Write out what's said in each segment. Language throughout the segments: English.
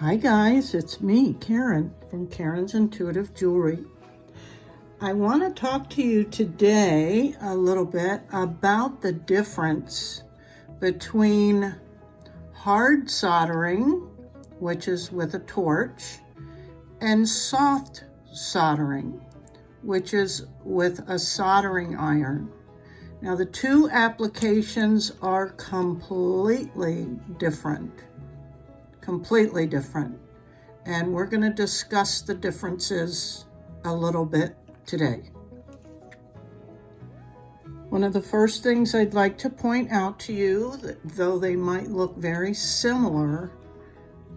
Hi guys, it's me, Karen, from Karen's Intuitive Jewelry. I want to talk to you today a little bit about the difference between hard soldering, which is with a torch, and soft soldering, which is with a soldering iron. Now the two applications are completely different. And we're going to discuss the differences a little bit today. One of the first things I'd like to point out to you, that though they might look very similar,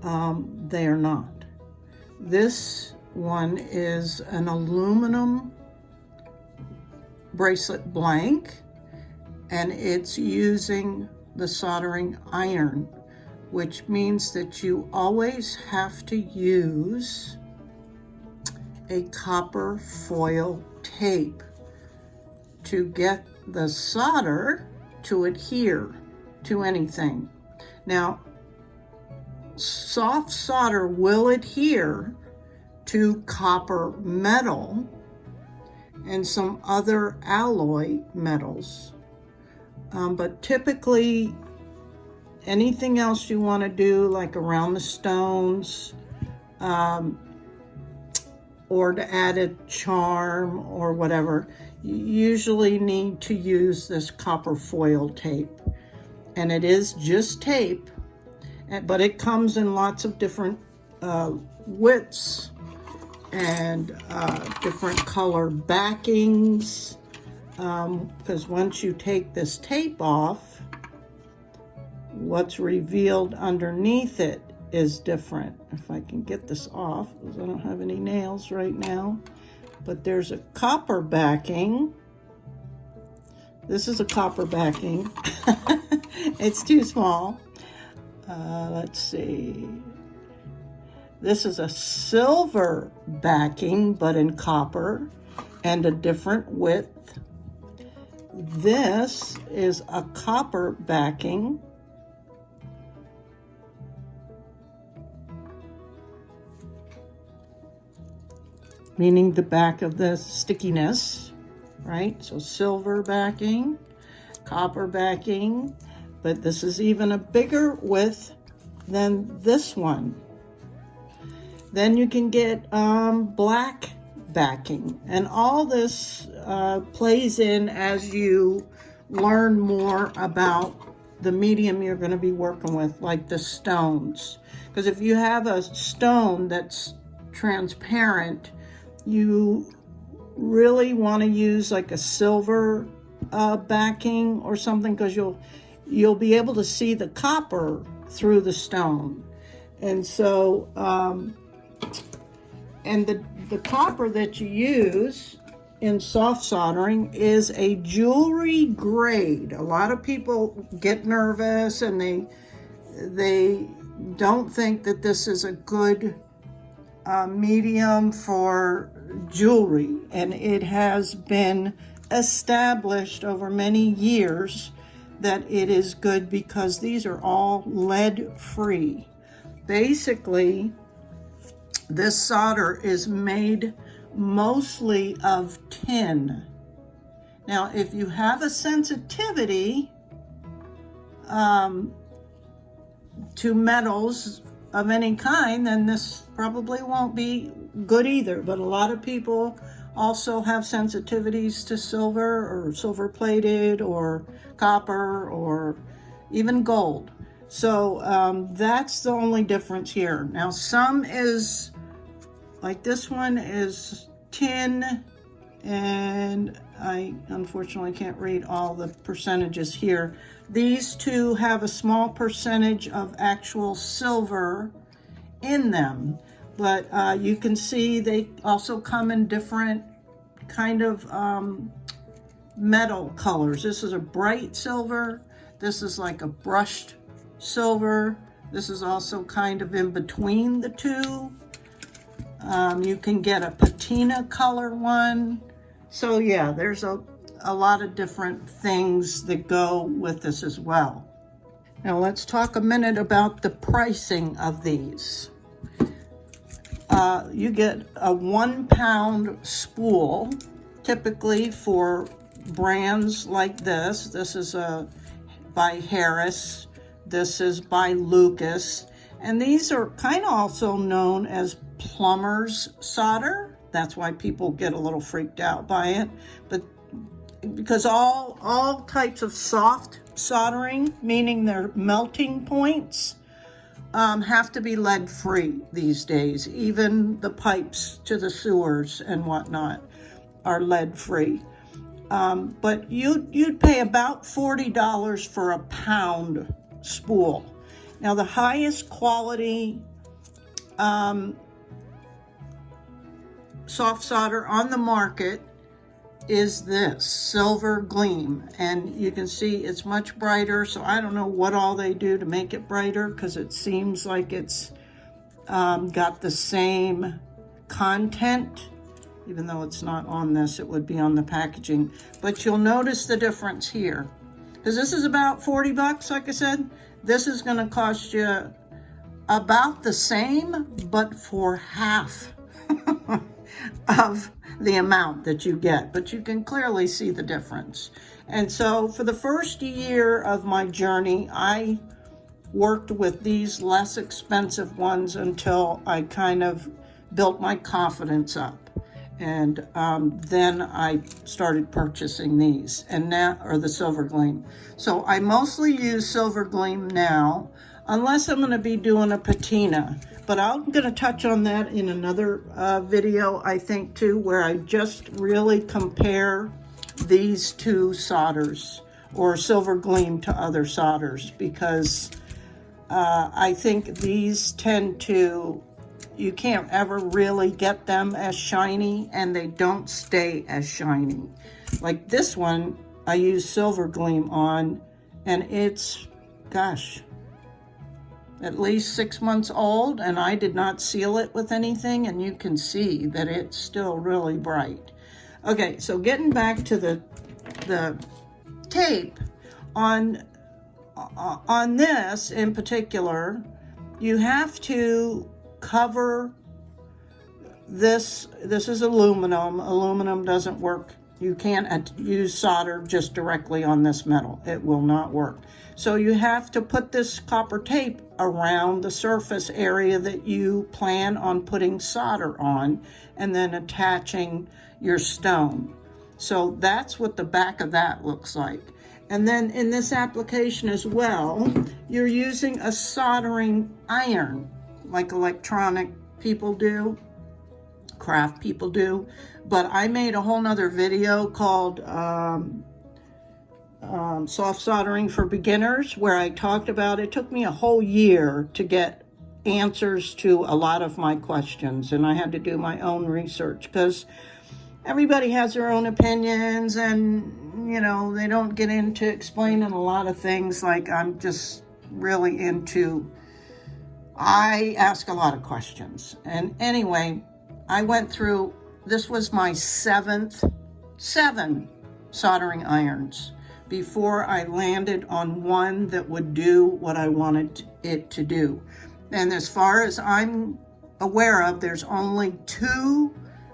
they are not. This one is an aluminum bracelet blank, and it's using the soldering iron, which means that you always have to use a copper foil tape to get the solder to adhere to anything. Now, soft solder will adhere to copper metal and some other alloy metals, but typically anything else you want to do, like around the stones, or to add a charm or whatever, you usually need to use this copper foil tape. And it is just tape, but it comes in lots of different widths and different color backings, because once you take this tape off, what's revealed underneath it is different. If I can get this off, because I don't have any nails right now, but there's a copper backing. This is a copper backing. It's too small. Let's see. This is a silver backing, but in copper and a different width. This is a copper backing, meaning the back of the stickiness, right? So silver backing, copper backing, but this is even a bigger width than this one. Then you can get black backing, and all this plays in as you learn more about the medium you're going to be working with, like the stones. Because if you have a stone that's transparent, you really want to use like a silver backing or something, because you'll be able to see the copper through the stone. And so and the copper that you use in soft soldering is a jewelry grade. A lot of people get nervous and they don't think that this is a good medium for jewelry, and it has been established over many years that it is good because these are all lead free. Basically, this solder is made mostly of tin. Now, if you have a sensitivity to metals of any kind, then this probably won't be good either. But a lot of people also have sensitivities to silver or silver plated or copper or even gold. So that's the only difference here. Now some is, like this one is tin, and I unfortunately can't read all the percentages here. These two have a small percentage of actual silver in them, but you can see they also come in different kind of metal colors. This is a bright silver. This is like a brushed silver. This is also kind of in between the two. You can get a patina color one. So yeah, there's a lot of different things that go with this as well. Now let's talk a minute about the pricing of these. You get a 1 pound spool, typically for brands like this. This is by Harris. This is by Lucas. And these are kind of also known as plumber's solder. That's why people get a little freaked out by it. But because all types of soft soldering, meaning their melting points, have to be lead free these days. Even the pipes to the sewers and whatnot are lead free. But you'd pay about $40 for a pound spool. Now the highest quality soft solder on the market is this Silver Gleam, and you can see it's much brighter. So I don't know what all they do to make it brighter, because it seems like it's got the same content, even though it's not on this. It would be on the packaging, but you'll notice the difference here, because this is about 40 bucks. Like I said, this is going to cost you about the same, but for half of the amount that you get. But you can clearly see the difference. And so for the first year of my journey, I worked with these less expensive ones until I kind of built my confidence up. And then I started purchasing these, and now, or the Silver Gleam. So I mostly use Silver Gleam now, unless I'm going to be doing a patina. But I'm going to touch on that in another video, I think, too, where I just really compare these two solders, or Silver Gleam to other solders, because I think these tend to, you can't ever really get them as shiny, and they don't stay as shiny. Like this one, I use Silver Gleam on, and it's, gosh, at least 6 months old, and I did not seal it with anything, and you can see that it's still really bright. Okay, so getting back to the tape, on this in particular, you have to cover this. This is aluminum. Aluminum doesn't work. You can't use solder just directly on this metal. It will not work. So you have to put this copper tape around the surface area that you plan on putting solder on, and then attaching your stone. So that's what the back of that looks like. And then in this application as well, you're using a soldering iron, like electronic people do, craft people do. But I made a whole nother video called Soft Soldering for Beginners, where I talked about it. It took me a whole year to get answers to a lot of my questions, and I had to do my own research, because everybody has their own opinions, and you know, they don't get into explaining a lot of things like I'm just really into. I ask a lot of questions. And anyway, I went through, this was my seven soldering irons before I landed on one that would do what I wanted it to do. And as far as I'm aware of, there's only 2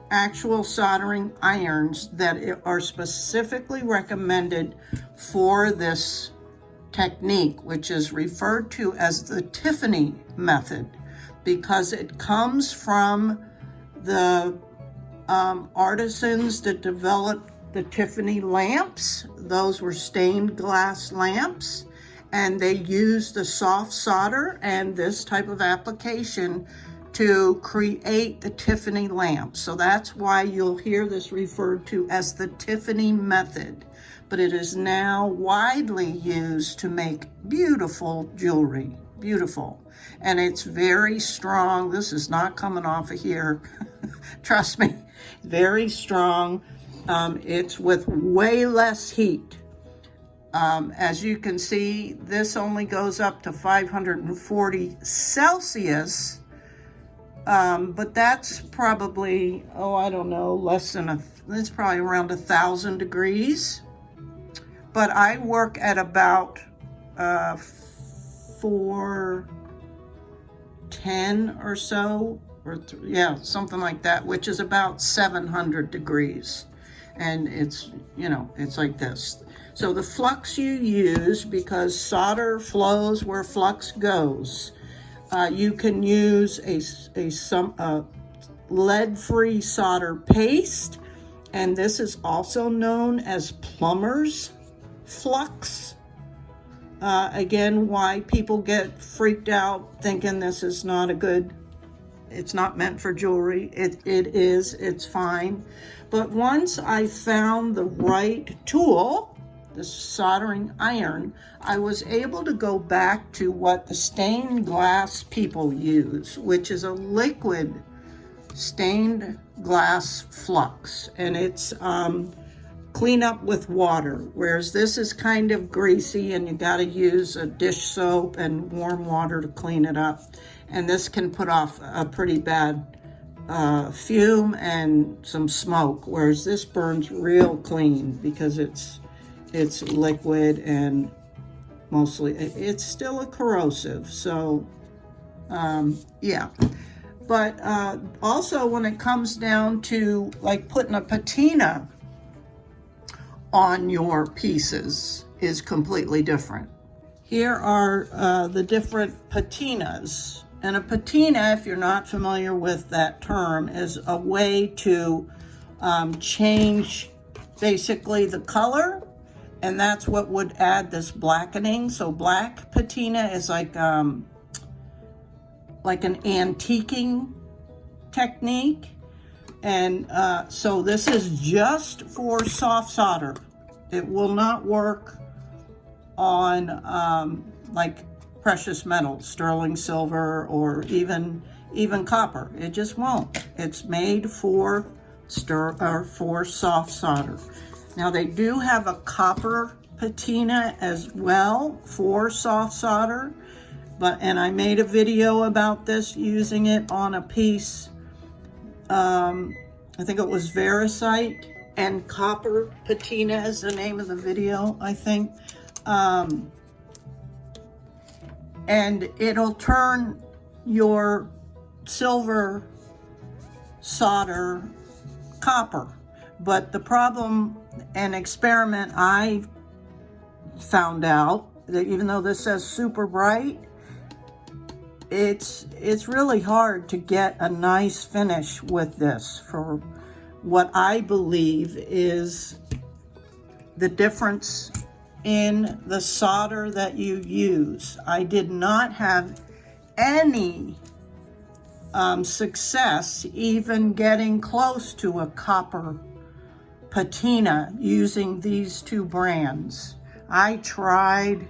actual soldering irons that are specifically recommended for this technique, which is referred to as the Tiffany method, because it comes from the artisans that developed the Tiffany lamps. Those were stained glass lamps, and they used the soft solder and this type of application to create the Tiffany lamp. So that's why you'll hear this referred to as the Tiffany method. But it is now widely used to make beautiful jewelry, beautiful. And it's very strong. This is not coming off of here. Trust me, very strong. It's with way less heat. As you can see, this only goes up to 540 Celsius. But that's probably, oh, I don't know, less than it's probably around 1,000 degrees. But I work at about 10 or so, or yeah, something like that, which is about 700 degrees. And it's, you know, it's like this. So the flux you use, because solder flows where flux goes, you can use a lead-free solder paste, and this is also known as plumber's flux. Again, why people get freaked out thinking this is not a good, it's not meant for jewelry. It is, it's fine. But once I found the right tool, the soldering iron, I was able to go back to what the stained glass people use, which is a liquid stained glass flux, and it's clean up with water, whereas this is kind of greasy and you got to use a dish soap and warm water to clean it up, and this can put off a pretty bad fume and some smoke, whereas this burns real clean because it's liquid and mostly it's still a corrosive. So yeah, but also when it comes down to like putting a patina on your pieces is completely different. Here are the different patinas. And a patina, if you're not familiar with that term, is a way to change basically the color, and that's what would add this blackening. So black patina is like an antiquing technique. And so this is just for soft solder. It will not work on like precious metals, sterling silver, or even copper. It just won't. It's made for soft solder. Now they do have a copper patina as well for soft solder, and I made a video about this using it on a piece. I think it was Vericite, and copper patina is the name of the video, I think. And it'll turn your silver solder copper. But the problem and experiment I found out, that even though this says super bright, it's really hard to get a nice finish with this for what I believe is the difference in the solder that you use. I did not have any success even getting close to a copper patina using these two brands. I tried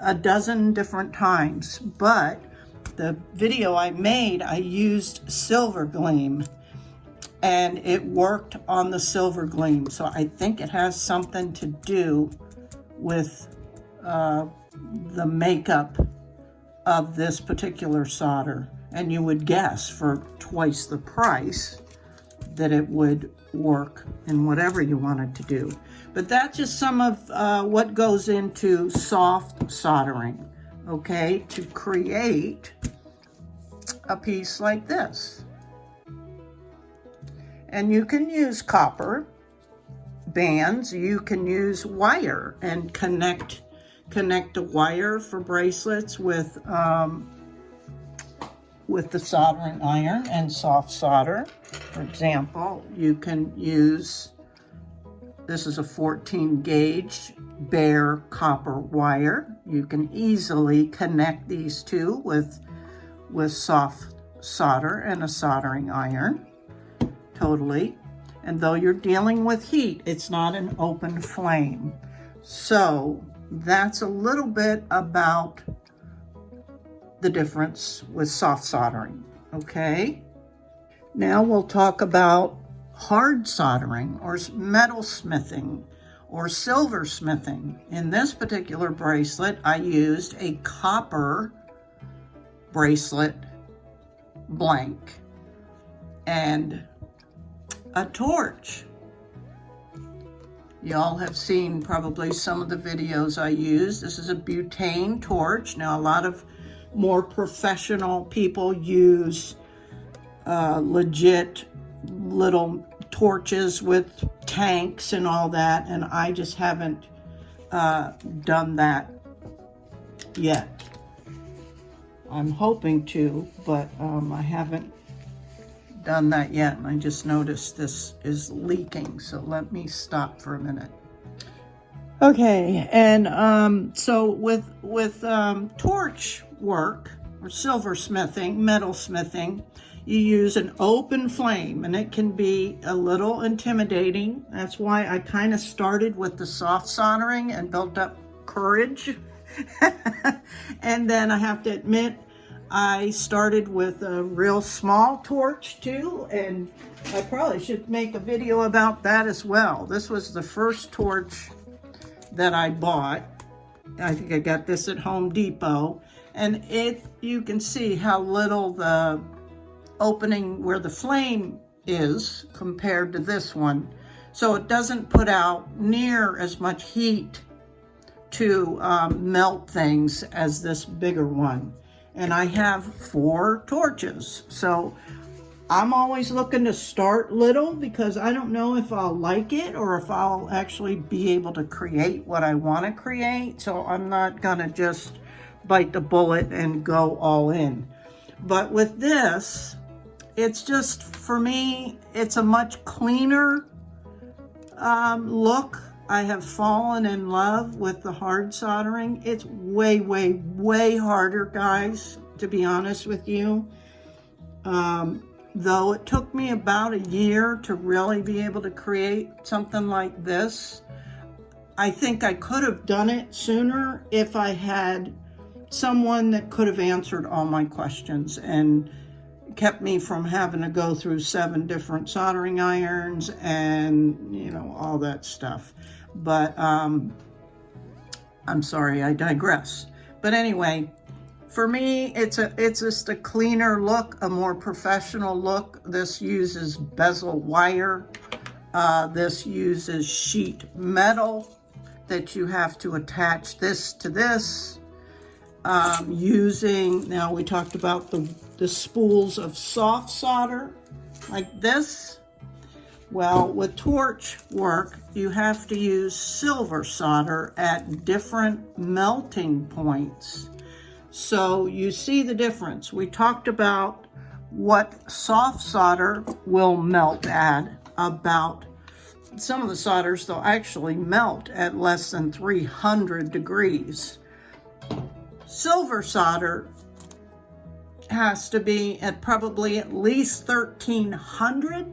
a dozen different times, but the video I made, I used Silver Gleam, and it worked on the Silver Gleam. So I think it has something to do with the makeup of this particular solder. And you would guess for twice the price that it would work in whatever you wanted to do. But that's just some of what goes into soft soldering, okay, to create a piece like this. And you can use copper bands, you can use wire and connect a wire for bracelets with the soldering iron and soft solder. For example, you can use, this is a 14 gauge bare copper wire. You can easily connect these two with soft solder and a soldering iron, totally. And though you're dealing with heat, it's not an open flame. So that's a little bit about the difference with soft soldering, okay? Now we'll talk about hard soldering or metal smithing or silversmithing. In this particular bracelet, I used a copper bracelet blank and a torch. Y'all have seen probably some of the videos I use. This is a butane torch. Now a lot of more professional people use legit little torches with tanks and all that, and I just haven't done that yet. I'm hoping to, but I haven't done that yet, and I just noticed this is leaking, so let me stop for a minute. Okay, and so with torch work or silversmithing, metalsmithing, you use an open flame, and it can be a little intimidating. That's why I kind of started with the soft soldering and built up courage. And then I have to admit, I started with a real small torch too, and I probably should make a video about that as well. This was the first torch that I bought. I think I got this at Home Depot, and you can see how little the opening where the flame is compared to this one. So it doesn't put out near as much heat to melt things as this bigger one. And I have 4 torches. So I'm always looking to start little because I don't know if I'll like it or if I'll actually be able to create what I want to create. So I'm not gonna just bite the bullet and go all in. But with this, it's just, for me, it's a much cleaner look. I have fallen in love with the hard soldering. It's way, way, way harder, guys, to be honest with you. Though it took me about a year to really be able to create something like this, I think I could have done it sooner if I had someone that could have answered all my questions and kept me from having to go through 7 different soldering irons and, you know, all that stuff. But I'm sorry, I digress. But anyway, for me, it's just a cleaner look, a more professional look. This uses bezel wire. This uses sheet metal that you have to attach this to this. Now we talked about the spools of soft solder like this. Well, with torch work, you have to use silver solder at different melting points. So you see the difference. We talked about what soft solder will melt at about, some of the solders, they'll actually melt at less than 300 degrees. Silver solder has to be at probably at least 1300,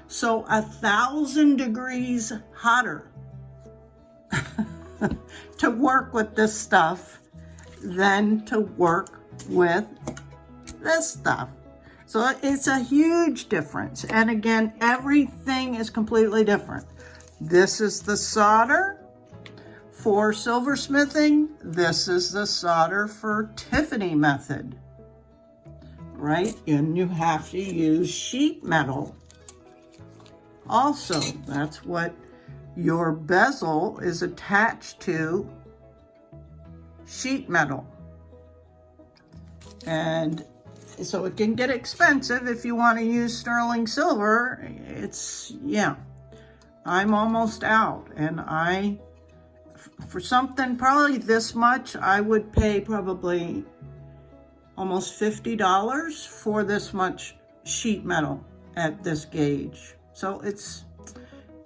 so 1000 degrees hotter to work with this stuff than to work with this stuff. So it's a huge difference. And again, everything is completely different. This is the solder for silversmithing. This is the solder for Tiffany Method, right? And you have to use sheet metal. Also, that's what your bezel is attached to, sheet metal. And so it can get expensive if you want to use sterling silver. Yeah, I'm almost out, and for something probably this much, I would pay probably almost $50 for this much sheet metal at this gauge. So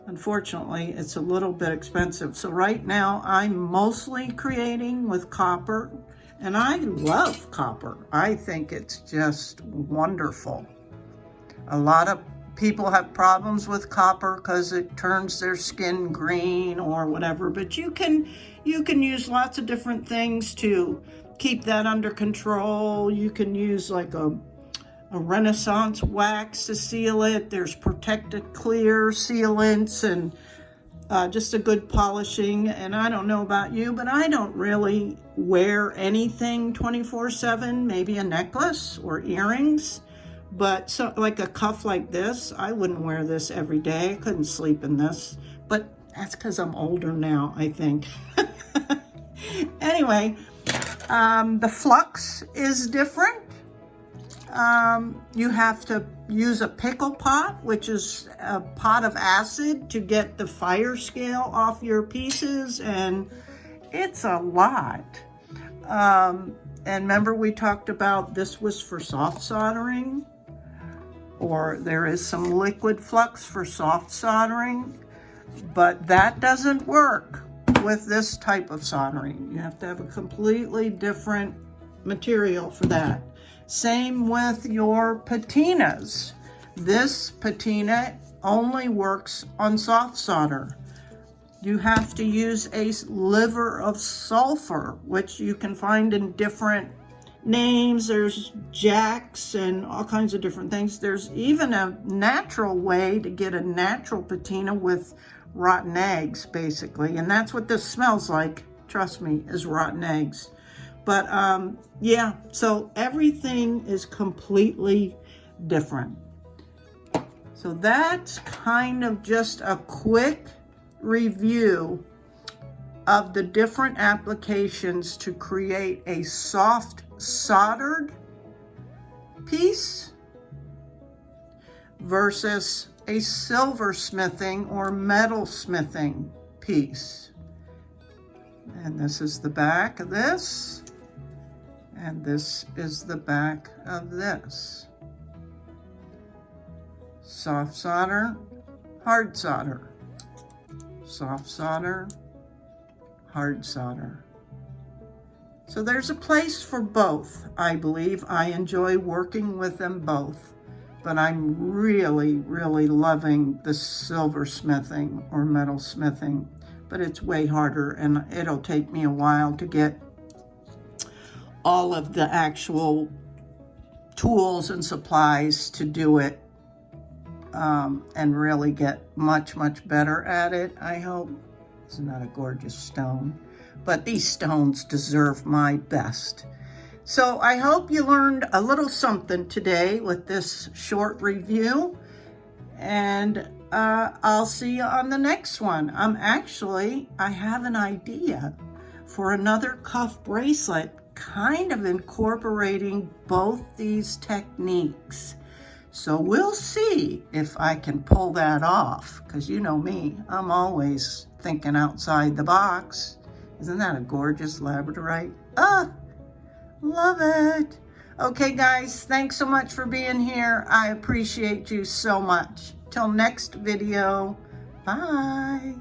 unfortunately, it's a little bit expensive. So right now, I'm mostly creating with copper, and I love copper. I think it's just wonderful. A lot of people have problems with copper because it turns their skin green or whatever, but you can use lots of different things to keep that under control. You can use like a Renaissance wax to seal it. There's protected clear sealants and just a good polishing. And I don't know about you, but I don't really wear anything 24/7, maybe a necklace or earrings. But so, like a cuff like this, I wouldn't wear this every day. I couldn't sleep in this. But that's because I'm older now, I think. Anyway, The flux is different. You have to use a pickle pot, which is a pot of acid to get the fire scale off your pieces, and it's a lot. And remember we talked about this was for soft soldering, or there is some liquid flux for soft soldering, but that doesn't work with this type of soldering. You have to have a completely different material for that. Same with your patinas. This patina only works on soft solder. You have to use a liver of sulfur, which you can find in different names. There's jacks and all kinds of different things. There's even a natural way to get a natural patina with rotten eggs, basically. And that's what this smells like, trust me, is rotten eggs. But yeah, so everything is completely different. So that's kind of just a quick review of the different applications to create a soft soldered piece versus a silversmithing or metalsmithing piece. And this is the back of this, and this is the back of this. Soft solder, hard solder. Soft solder, hard solder. So there's a place for both, I believe. I enjoy working with them both, but I'm really, really loving the silversmithing or metalsmithing, but it's way harder and it'll take me a while to get all of the actual tools and supplies to do it and really get much, much better at it, I hope. Isn't that a gorgeous stone? But these stones deserve my best. So I hope you learned a little something today with this short review, and I'll see you on the next one. I have an idea for another cuff bracelet, kind of incorporating both these techniques. So we'll see if I can pull that off, because you know me, I'm always thinking outside the box. Isn't that a gorgeous labradorite? Ah, love it. Okay, guys, thanks so much for being here. I appreciate you so much. Till next video, bye.